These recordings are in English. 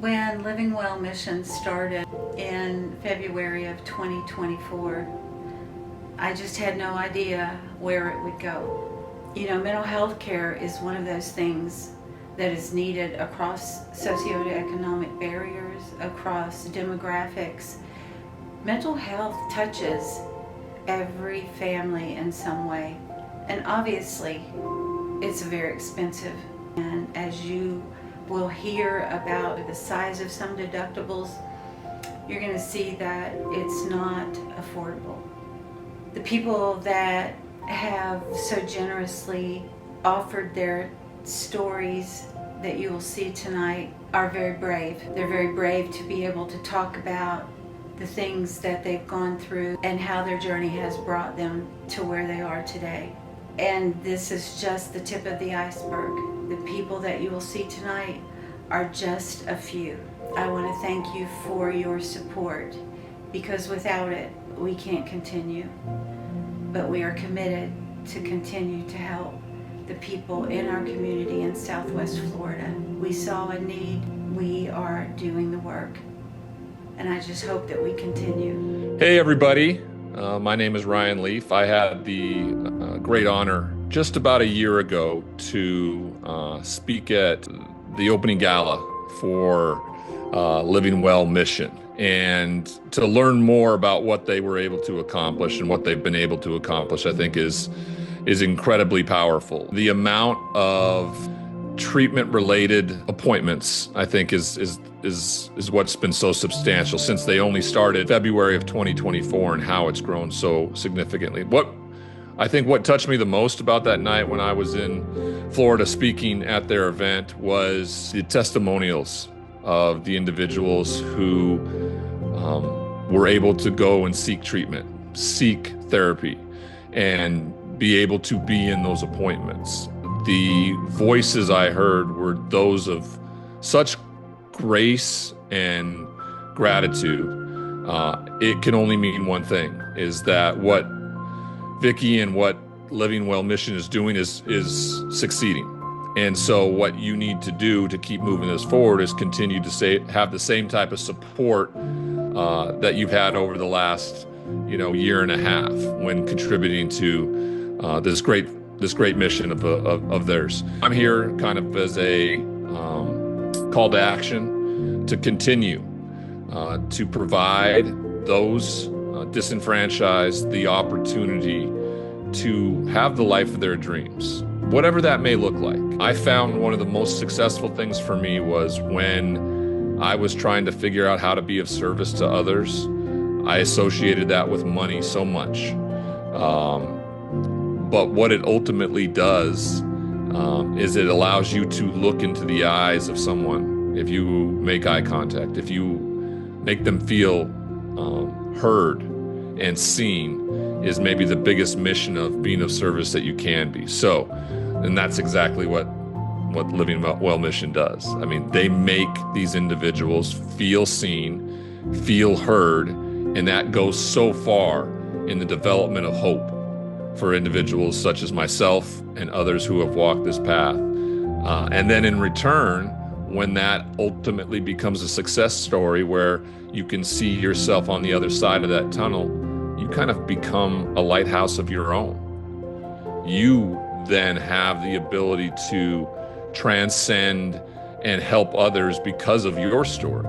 When Living Well Mission started in February of 2024, I just had no idea where it would go. You know, mental health care is one of those things that is needed across socioeconomic barriers, across demographics. Mental health touches every family in some way, and obviously it's very expensive. And as you will hear about the size of some deductibles, you're going to see that it's not affordable. The people that have so generously offered their stories that you will see tonight are very brave. They're very brave to be able to talk about the things that they've gone through and how their journey has brought them to where they are today. And this is just the tip of the iceberg. The people that you will see tonight are just a few. I want to thank you for your support, because without it, we can't continue. But we are committed to continue to help the people in our community in Southwest Florida. We saw a need, we are doing the work. And I just hope that we continue. Hey everybody, my name is Ryan Leaf. I had the great honor just about a year ago to speak at the opening gala for Living Well Mission, and to learn more about what they were able to accomplish and what they've been able to accomplish, I think is incredibly powerful. The amount of treatment-related appointments, I think, is what's been so substantial since they only started February of 2024, and how it's grown so significantly. What touched me the most about that night when I was in Florida speaking at their event was the testimonials of the individuals who were able to go and seek treatment, seek therapy, and be able to be in those appointments. The voices I heard were those of such grace and gratitude. It can only mean one thing, is that what Vicki and what Living Well Mission is doing is succeeding. And so what you need to do to keep moving this forward is continue to have the same type of support that you've had over the last year and a half when contributing to this great mission of theirs. I'm here kind of as a call to action to continue to provide those disenfranchised the opportunity to have the life of their dreams, whatever that may look like. I found one of the most successful things for me was when I was trying to figure out how to be of service to others. I associated that with money so much. But what it ultimately does is it allows you to look into the eyes of someone. If you make eye contact, if you make them feel heard and seen, is maybe the biggest mission of being of service that you can be. So, and that's exactly what Living Well Mission does. I mean, they make these individuals feel seen, feel heard, and that goes so far in the development of hope for individuals such as myself and others who have walked this path. And then in return, when that ultimately becomes a success story where you can see yourself on the other side of that tunnel, you kind of become a lighthouse of your own. You then have the ability to transcend and help others because of your story.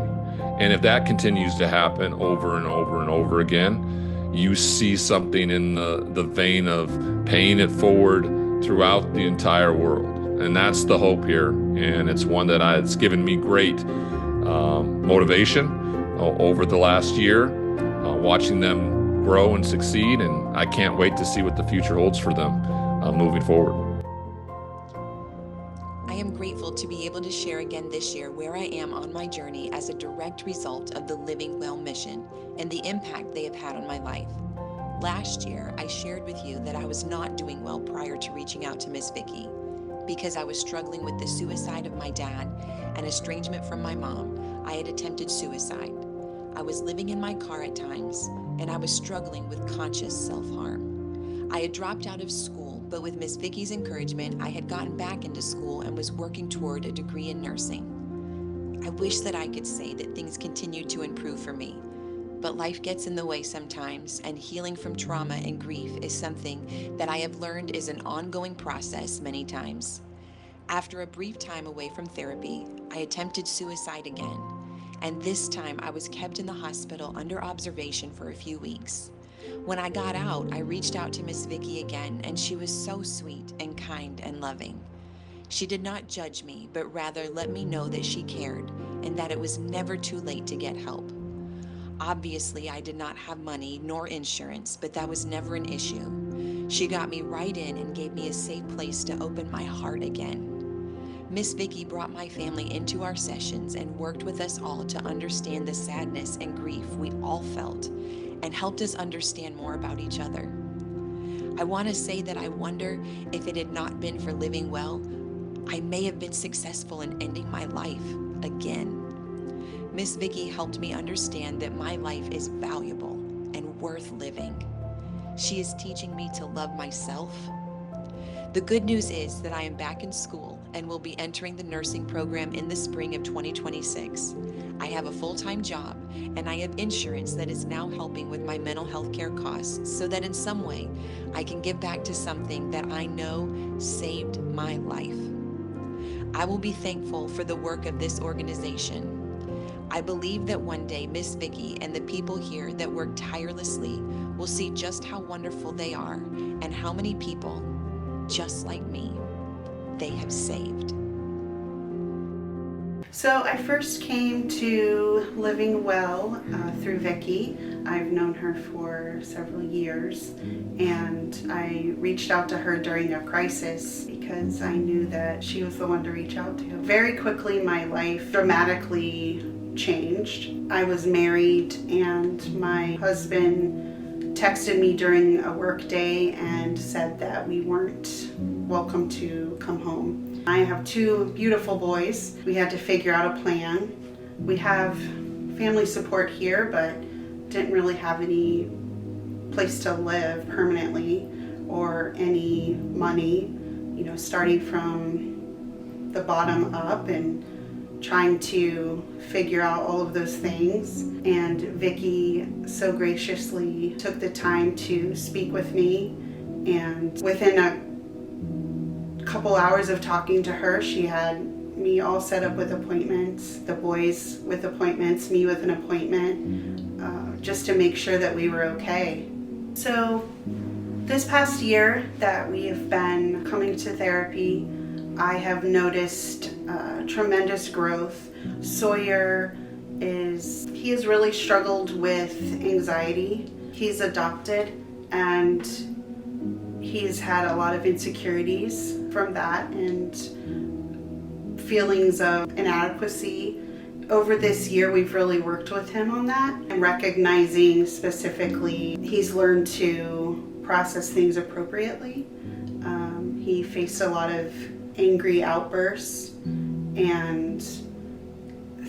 And if that continues to happen over and over and over again, you see something in the vein of paying it forward throughout the entire world. And that's the hope here. And it's one that it's given me great motivation over the last year, watching them grow and succeed. And I can't wait to see what the future holds for them moving forward. I am grateful to be able to share again this year where I am on my journey as a direct result of the Living Well Mission and the impact they have had on my life. Last year, I shared with you that I was not doing well prior to reaching out to Miss Vicki because I was struggling with the suicide of my dad and estrangement from my mom. I had attempted suicide. I was living in my car at times, and I was struggling with conscious self-harm. I had dropped out of school, but with Miss Vicki's encouragement, I had gotten back into school and was working toward a degree in nursing. I wish that I could say that things continue to improve for me. But life gets in the way sometimes, and healing from trauma and grief is something that I have learned is an ongoing process many times. After a brief time away from therapy, I attempted suicide again, and this time I was kept in the hospital under observation for a few weeks. When I got out, I reached out to Miss Vicky again, and she was so sweet and kind and loving. She did not judge me, but rather let me know that she cared and that it was never too late to get help. Obviously, I did not have money nor insurance, but that was never an issue. She got me right in and gave me a safe place to open my heart again. Miss Vicky brought my family into our sessions and worked with us all to understand the sadness and grief we all felt and helped us understand more about each other. I want to say that I wonder if it had not been for living well, I may have been successful in ending my life again. Miss Vicky helped me understand that my life is valuable and worth living. She is teaching me to love myself. The good news is that I am back in school and will be entering the nursing program in the spring of 2026. I have a full-time job and I have insurance that is now helping with my mental health care costs so that in some way I can give back to something that I know saved my life. I will be thankful for the work of this organization. I believe that one day Miss Vicky and the people here that work tirelessly will see just how wonderful they are and how many people, just like me, they have saved. So I first came to Living Well through Vicki. I've known her for several years, and I reached out to her during a crisis because I knew that she was the one to reach out to. Very quickly, my life dramatically changed. I was married, and my husband texted me during a work day and said that we weren't welcome to come home. I have two beautiful boys. We had to figure out a plan. We have family support here, but didn't really have any place to live permanently or any money, starting from the bottom up and trying to figure out all of those things. And Vicki so graciously took the time to speak with me, and within a couple hours of talking to her, she had me all set up with appointments, the boys with appointments, me with an appointment, just to make sure that we were okay. So this past year that we have been coming to therapy, I have noticed tremendous growth. Sawyer he has really struggled with anxiety. He's adopted, and he's had a lot of insecurities from that and feelings of inadequacy. Over this year, we've really worked with him on that and recognizing specifically he's learned to process things appropriately. He faced a lot of angry outbursts, and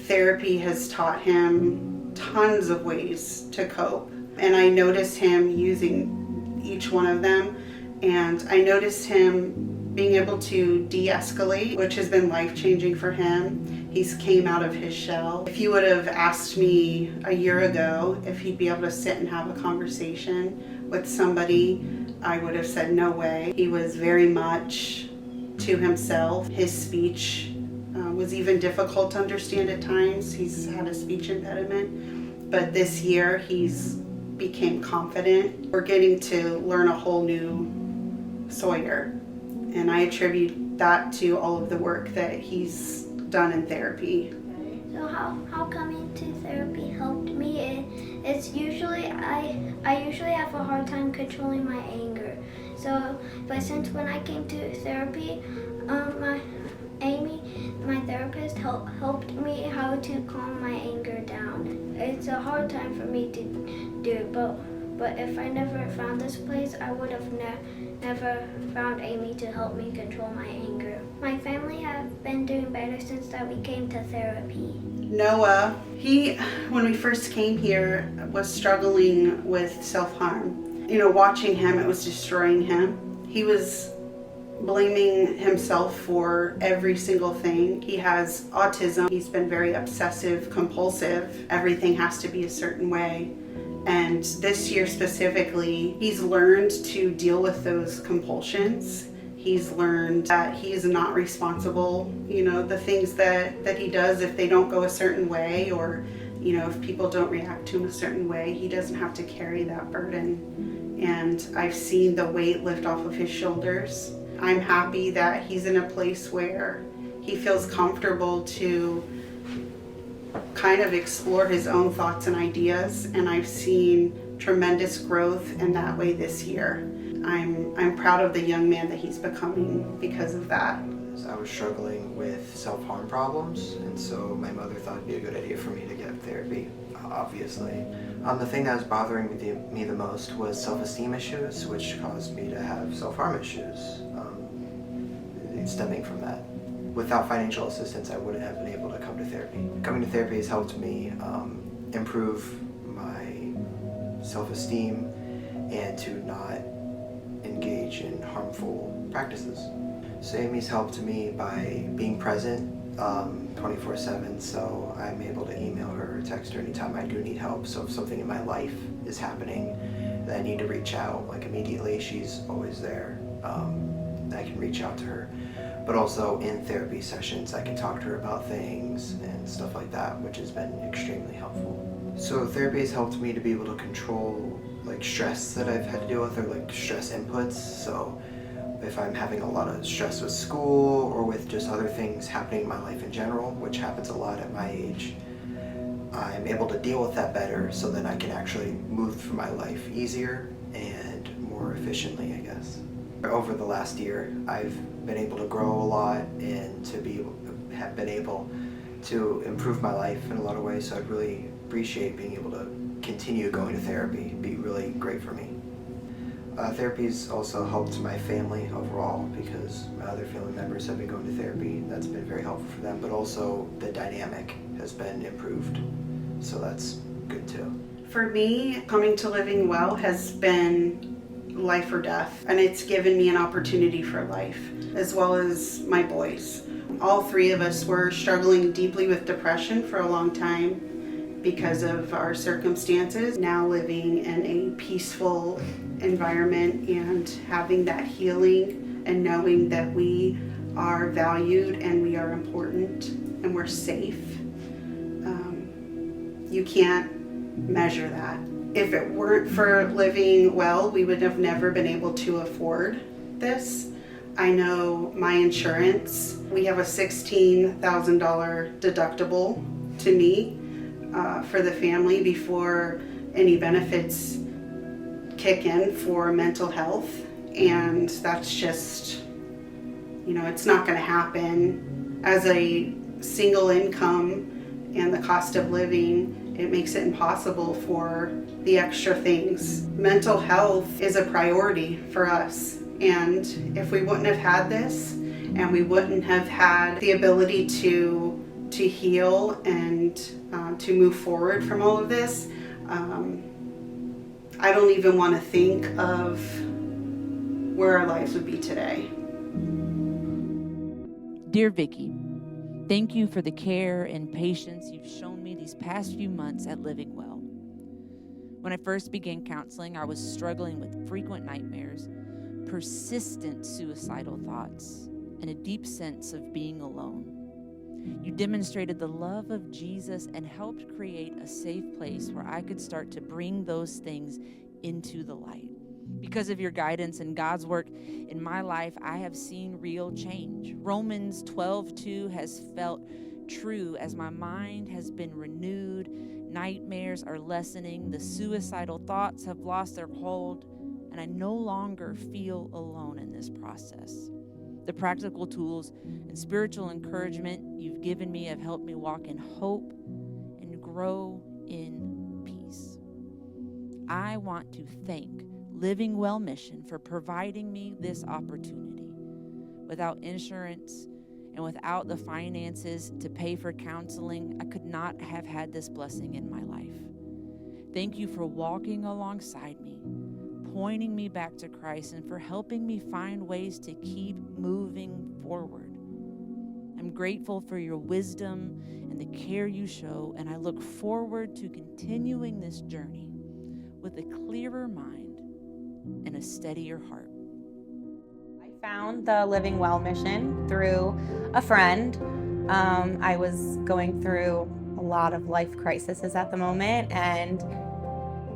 therapy has taught him tons of ways to cope. And I noticed him using each one of them, and I noticed him being able to de-escalate, which has been life-changing for him. He's came out of his shell. If you would have asked me a year ago if he'd be able to sit and have a conversation with somebody, I would have said no way. He was very much to himself. His speech was even difficult to understand at times. He's had a speech impediment, but this year he's became confident. We're getting to learn a whole new Sawyer, and I attribute that to all of the work that he's done in therapy. So how coming to therapy helped me? It's usually I usually have a hard time controlling my anger. But since when I came to therapy, my therapist, helped me how to calm my anger down. It's a hard time for me to do, but if I never found this place, I would have never found Amy to help me control my anger. My family have been doing better since that we came to therapy. Noah, when we first came here, was struggling with self-harm. Watching him, it was destroying him. He was blaming himself for every single thing. He has autism. He's been very obsessive compulsive. Everything has to be a certain way. And this year specifically, he's learned to deal with those compulsions. He's learned that he's not responsible. The things that he does, if they don't go a certain way, or if people don't react to him a certain way, he doesn't have to carry that burden. And I've seen the weight lift off of his shoulders. I'm happy that he's in a place where he feels comfortable to kind of explore his own thoughts and ideas, and I've seen tremendous growth in that way this year. I'm proud of the young man that he's becoming because of that. I was struggling with self-harm problems, and so my mother thought it'd be a good idea for me to get therapy, obviously. The thing that was bothering me the most was self-esteem issues, which caused me to have self-harm issues stemming from that. Without financial assistance, I wouldn't have been able to come to therapy. Coming to therapy has helped me improve my self-esteem and to not engage in harmful practices. So Amy's helped me by being present 24/7, so I'm able to email her or text her anytime I do need help. So if something in my life is happening that I need to reach out, like immediately, she's always there. I can reach out to her. But also in therapy sessions, I can talk to her about things and stuff like that, which has been extremely helpful. So therapy has helped me to be able to control like stress that I've had to deal with, or like stress inputs. So if I'm having a lot of stress with school or with just other things happening in my life in general, which happens a lot at my age, I'm able to deal with that better, so then I can actually move through my life easier and more efficiently, I guess. Over the last year, I've been able to grow a lot and have been able to improve my life in a lot of ways, so I'd really appreciate being able to continue going to therapy. It'd be really great for me. Therapy's also helped my family overall, because my other family members have been going to therapy. That's been very helpful for them, but also the dynamic has been improved, so that's good too. For me, coming to Living Well has been life or death, and it's given me an opportunity for life, as well as my boys. All three of us were struggling deeply with depression for a long time because of our circumstances. Now living in a peaceful environment and having that healing and knowing that we are valued and we are important and we're safe, you can't measure that. If it weren't for Living Well, we would have never been able to afford this. I know my insurance, we have a $16,000 deductible to me for the family before any benefits kick in for mental health. And that's just, it's not going to happen. As a single income and the cost of living, it makes it impossible for the extra things. Mental health is a priority for us. And if we wouldn't have had this, and we wouldn't have had the ability to heal and to move forward from all of this, I don't even want to think of where our lives would be today. Dear Vicki, thank you for the care and patience you've shown me these past few months at Living Well. When I first began counseling, I was struggling with frequent nightmares, persistent suicidal thoughts, and a deep sense of being alone. You demonstrated the love of Jesus and helped create a safe place where I could start to bring those things into the light. Because of your guidance and God's work in my life, I have seen real change. Romans 12:2 has felt true as my mind has been renewed. Nightmares are lessening. The suicidal thoughts have lost their hold, and I no longer feel alone in this process. The practical tools and spiritual encouragement you've given me have helped me walk in hope and grow in peace. I want to thank Living Well Mission for providing me this opportunity. Without insurance and without the finances to pay for counseling, I could not have had this blessing in my life. Thank you for walking alongside me, pointing me back to Christ and for helping me find ways to keep moving forward. I'm grateful for your wisdom and the care you show, and I look forward to continuing this journey with a clearer mind and a steadier heart. I found the Living Well mission through a friend. I was going through a lot of life crises at the moment, and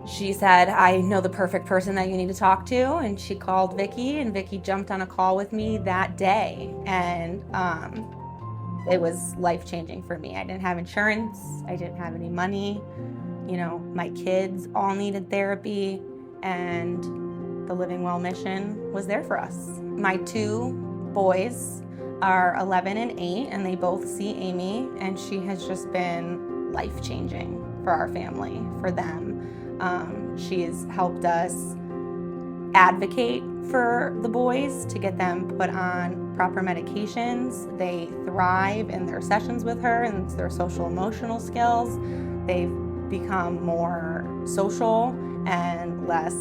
she said, I know the perfect person that you need to talk to, and she called Vicki, and Vicki jumped on a call with me that day, and it was life-changing for me. I didn't have insurance, I didn't have any money, you know, my kids all needed therapy, and the Living Well mission was there for us. My two boys are 11 and 8, and they both see Amy, and she has just been life-changing for our family, for them. She's helped us advocate for the boys to get them put on proper medications. They thrive in their sessions with her and their social emotional skills. They've become more social and less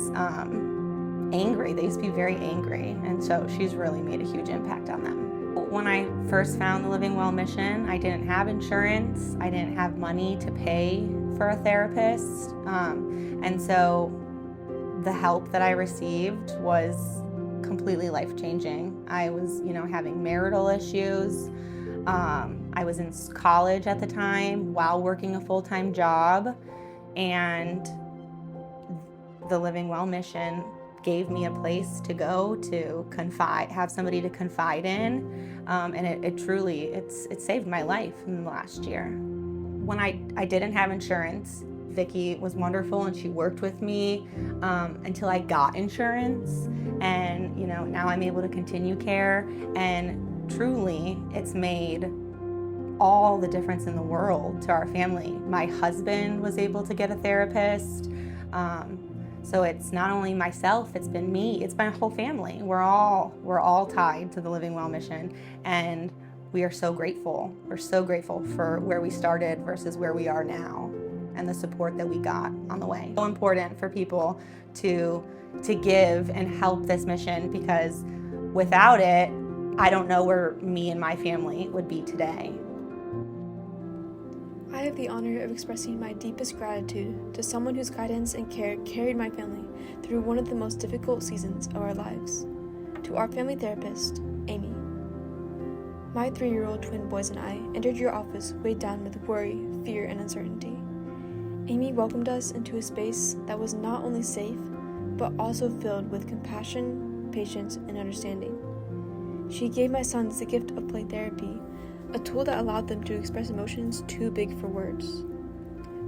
angry. They used to be very angry, and so she's really made a huge impact on them. When I first found the Living Well mission, I didn't have insurance. I didn't have money to pay for a therapist, and so the help that I received was completely life-changing. I was, you know, having marital issues. I was in college at the time while working a full-time job, and the Living Well mission gave me a place to go to confide, have somebody to confide in, and it truly, it saved my life in the last year. When I didn't have insurance, Vicki was wonderful, and she worked with me until I got insurance, and you know, now I'm able to continue care, and truly it's made all the difference in the world to our family. My husband was able to get a therapist, so it's not only myself, it's been me, it's my whole family. We're all tied to the Living Well mission, and we are so grateful. We're so grateful for where we started versus where we are now, and the support that we got on the way. So important for people to give and help this mission, because without it, I don't know where me and my family would be today. I have the honor of expressing my deepest gratitude to someone whose guidance and care carried my family through one of the most difficult seasons of our lives. To our family therapist, Amy. My 3-year-old twin boys and I entered your office weighed down with worry, fear, and uncertainty. Amy welcomed us into a space that was not only safe, but also filled with compassion, patience, and understanding. She gave my sons the gift of play therapy, a tool that allowed them to express emotions too big for words.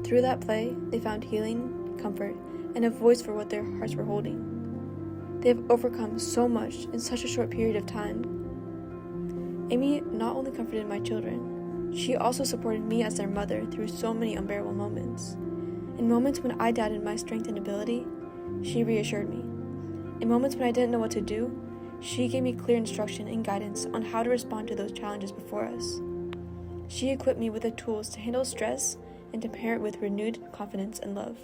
Through that play, they found healing, comfort, and a voice for what their hearts were holding. They have overcome so much in such a short period of time. Amy not only comforted my children, she also supported me as their mother through so many unbearable moments. In moments when I doubted my strength and ability, she reassured me. In moments when I didn't know what to do, she gave me clear instruction and guidance on how to respond to those challenges before us. She equipped me with the tools to handle stress and to parent with renewed confidence and love.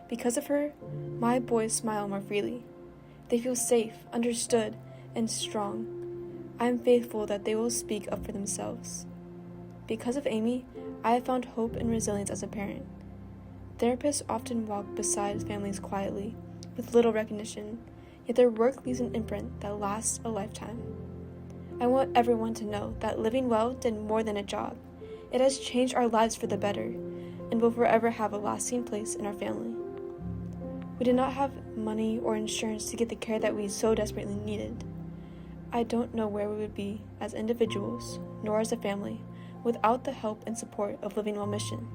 Because of her, my boys smile more freely. They feel safe, understood, and strong. I am faithful that they will speak up for themselves. Because of Amy, I have found hope and resilience as a parent. Therapists often walk beside families quietly, with little recognition, yet their work leaves an imprint that lasts a lifetime. I want everyone to know that Living Well did more than a job. It has changed our lives for the better, and will forever have a lasting place in our family. We did not have money or insurance to get the care that we so desperately needed. I don't know where we would be as individuals, nor as a family, without the help and support of Living Well Mission.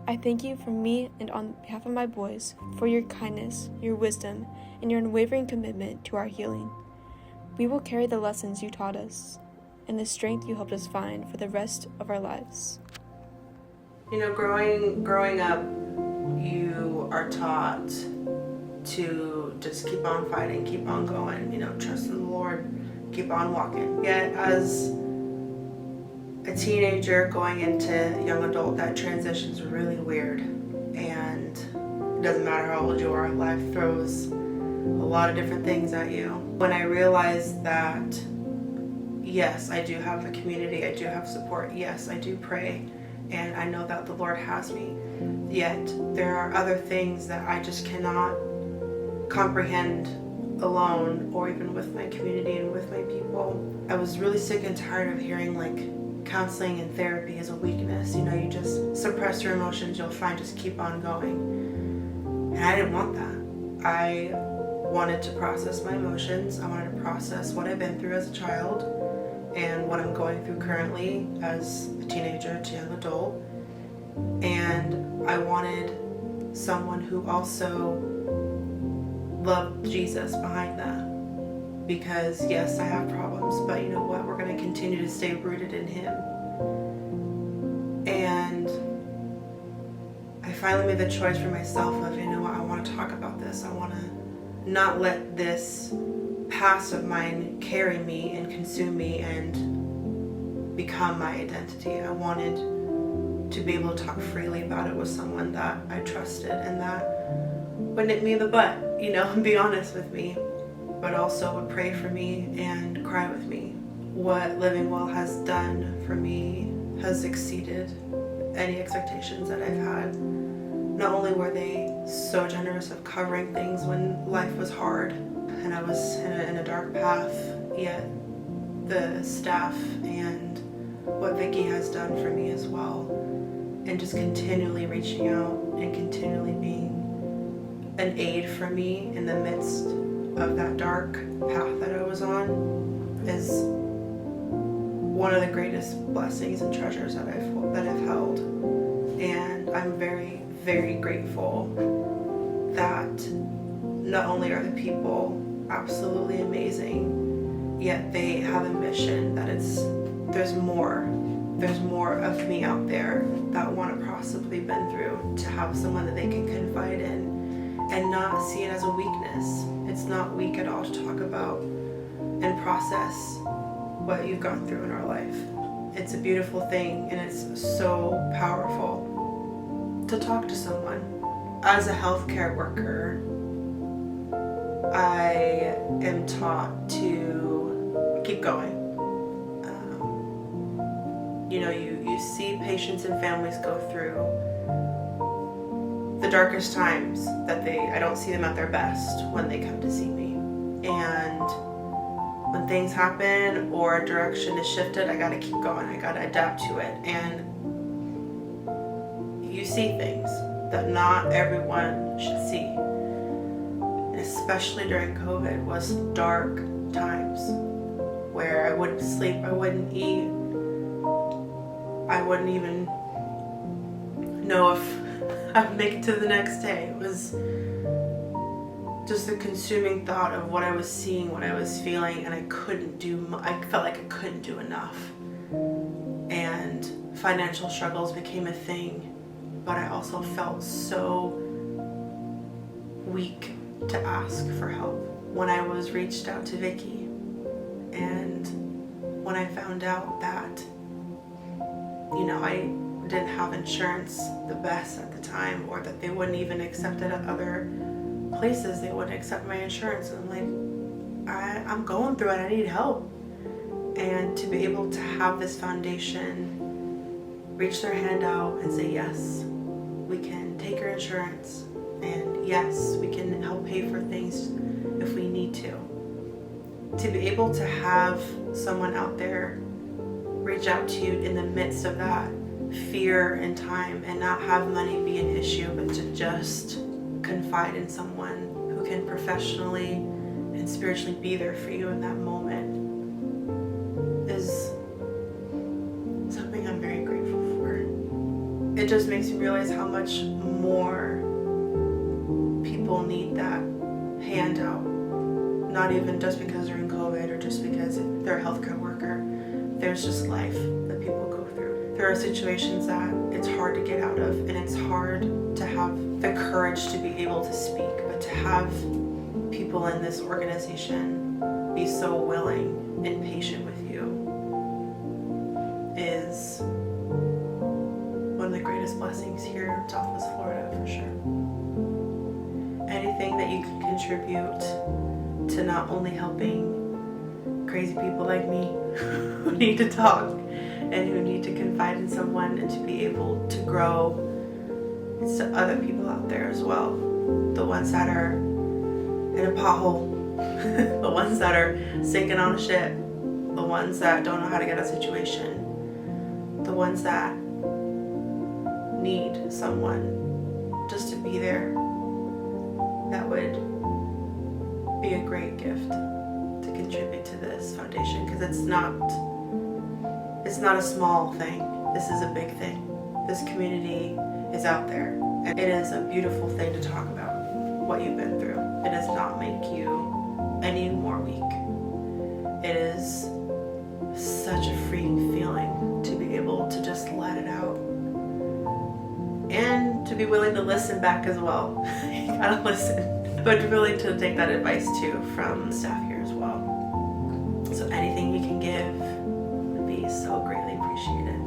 I thank you from me and on behalf of my boys for your kindness, your wisdom, and your unwavering commitment to our healing. We will carry the lessons you taught us and the strength you helped us find for the rest of our lives. You know, growing up, you are taught to just keep on fighting, keep on going, you know, trust in the Lord, keep on walking. Yet as a teenager going into young adult, that transition's really weird, and it doesn't matter how old you are, life throws a lot of different things at you. When I realized that, yes, I do have a community, I do have support, yes, I do pray, and I know that the Lord has me, yet there are other things that I just cannot comprehend alone or even with my community and with my people. I was really sick and tired of hearing like counseling and therapy is a weakness. You know, you just suppress your emotions, you'll find, just keep on going. And I didn't want that. I wanted to process my emotions. I wanted to process what I've been through as a child and what I'm going through currently as a teenager to young adult. And I wanted someone who also loved Jesus behind that. Because yes, I have problems, but you know what? We're going to continue to stay rooted in Him. And I finally made the choice for myself of, you know what, I want to talk about this. I want to not let this past of mine carry me and consume me and become my identity. I wanted to be able to talk freely about it with someone that I trusted and that would nip me in the butt, you know, and be honest with me, but also would pray for me and cry with me. What Living Well has done for me has exceeded any expectations that I've had. Not only were they so generous of covering things when life was hard and I was in a dark path, yet the staff and what Vicki has done for me as well, and just continually reaching out and continually being an aid for me in the midst of that dark path that I was on, is one of the greatest blessings and treasures that I've held. And I'm very, very grateful that not only are the people absolutely amazing, yet they have a mission that there's more of me out there that want to possibly been through, to have someone that they can confide in and not see it as a weakness. It's not weak at all to talk about and process what you've gone through in our life. It's a beautiful thing, and it's so powerful to talk to someone. As a healthcare worker, I am taught to keep going. You know, you see patients and families go through the darkest times that I don't see them at their best when they come to see me. And when things happen or a direction is shifted, I gotta keep going. I gotta adapt to it. And you see things that not everyone should see. And especially during COVID was dark times where I wouldn't sleep, I wouldn't eat, I wouldn't even know if I would make it to the next day. It was just the consuming thought of what I was seeing, what I was feeling, and I felt like I couldn't do enough. And financial struggles became a thing, but I also felt so weak to ask for help. When I was reached out to Vicki, and when I found out that, you know, I didn't have insurance the best at the time, or that they wouldn't even accept it at other places, they wouldn't accept my insurance. And I'm like, I'm going through it, I need help. And to be able to have this foundation reach their hand out and say, yes, we can take your insurance, and yes, we can help pay for things if we need to. To be able to have someone out there reach out to you in the midst of that fear and time, and not have money be an issue, but to just confide in someone who can professionally and spiritually be there for you in that moment, is something I'm very grateful for. It just makes me realize how much more people need that handout, not even just because they're in COVID or just because they're a healthcare worker. There's just life that people go through. There are situations that it's hard to get out of, and it's hard to have the courage to be able to speak, but to have people in this organization be so willing and patient with you is one of the greatest blessings here in Southwest Florida, for sure. Anything anything that you can contribute to not only helping crazy people like me who need to talk and who need to confide in someone and to be able to grow, it's to other people out there as well. The ones that are in a pothole, the ones that are sinking on a ship, the ones that don't know how to get out of a situation, the ones that need someone just to be there. That would be a great gift to contribute to this foundation, because it's not a small thing. This is a big thing. This community is out there, and it is a beautiful thing to talk about what you've been through. It does not make you any more weak. It is such a freeing feeling to be able to just let it out and to be willing to listen back as well. You gotta listen, but willing to take that advice too from staff here as well. So anything you can give would be so greatly appreciated.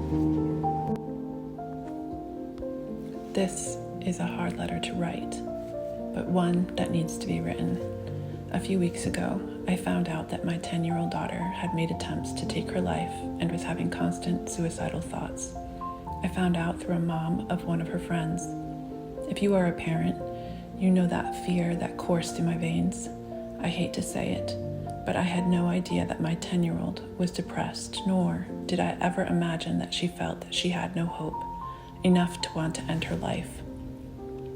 This is a hard letter to write, but one that needs to be written. A few weeks ago, I found out that my 10-year-old daughter had made attempts to take her life and was having constant suicidal thoughts. I found out through a mom of one of her friends. If you are a parent, you know that fear that coursed through my veins. I hate to say it, but I had no idea that my 10-year-old was depressed, nor did I ever imagine that she felt that she had no hope, enough to want to end her life.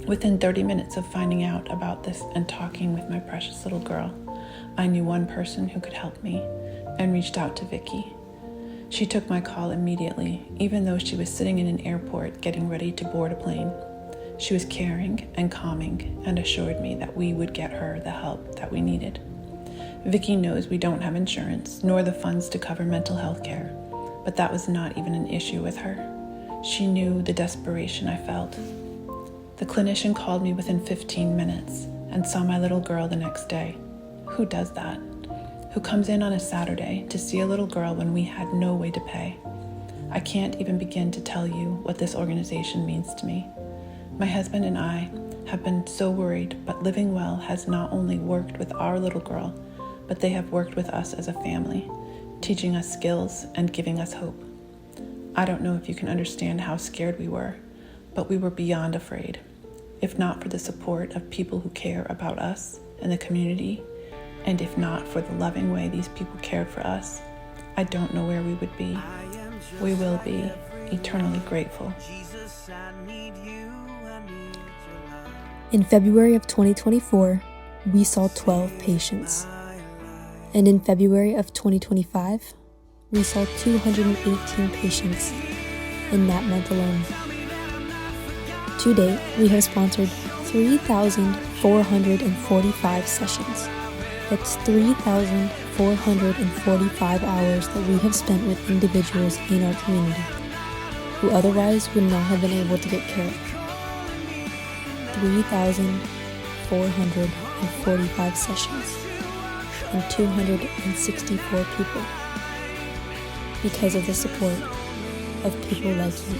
Within 30 minutes of finding out about this and talking with my precious little girl, I knew one person who could help me and reached out to Vicky. She took my call immediately, even though she was sitting in an airport getting ready to board a plane. She was caring and calming and assured me that we would get her the help that we needed. Vicky knows we don't have insurance nor the funds to cover mental health care, but that was not even an issue with her. She knew the desperation I felt. The clinician called me within 15 minutes and saw my little girl the next day. Who does that? Who comes in on a Saturday to see a little girl when we had no way to pay? I can't even begin to tell you what this organization means to me. My husband and I have been so worried, but Living Well has not only worked with our little girl, but they have worked with us as a family, teaching us skills and giving us hope. I don't know if you can understand how scared we were, but we were beyond afraid. If not for the support of people who care about us and the community, and if not for the loving way these people cared for us, I don't know where we would be. We will be eternally grateful. In February of 2024, we saw 12 patients. And in February of 2025, we saw 218 patients in that month alone. To date, we have sponsored 3,445 sessions. That's 3,445 hours that we have spent with individuals in our community who otherwise would not have been able to get care. 3,445 sessions and 264 people because of the support of people like you.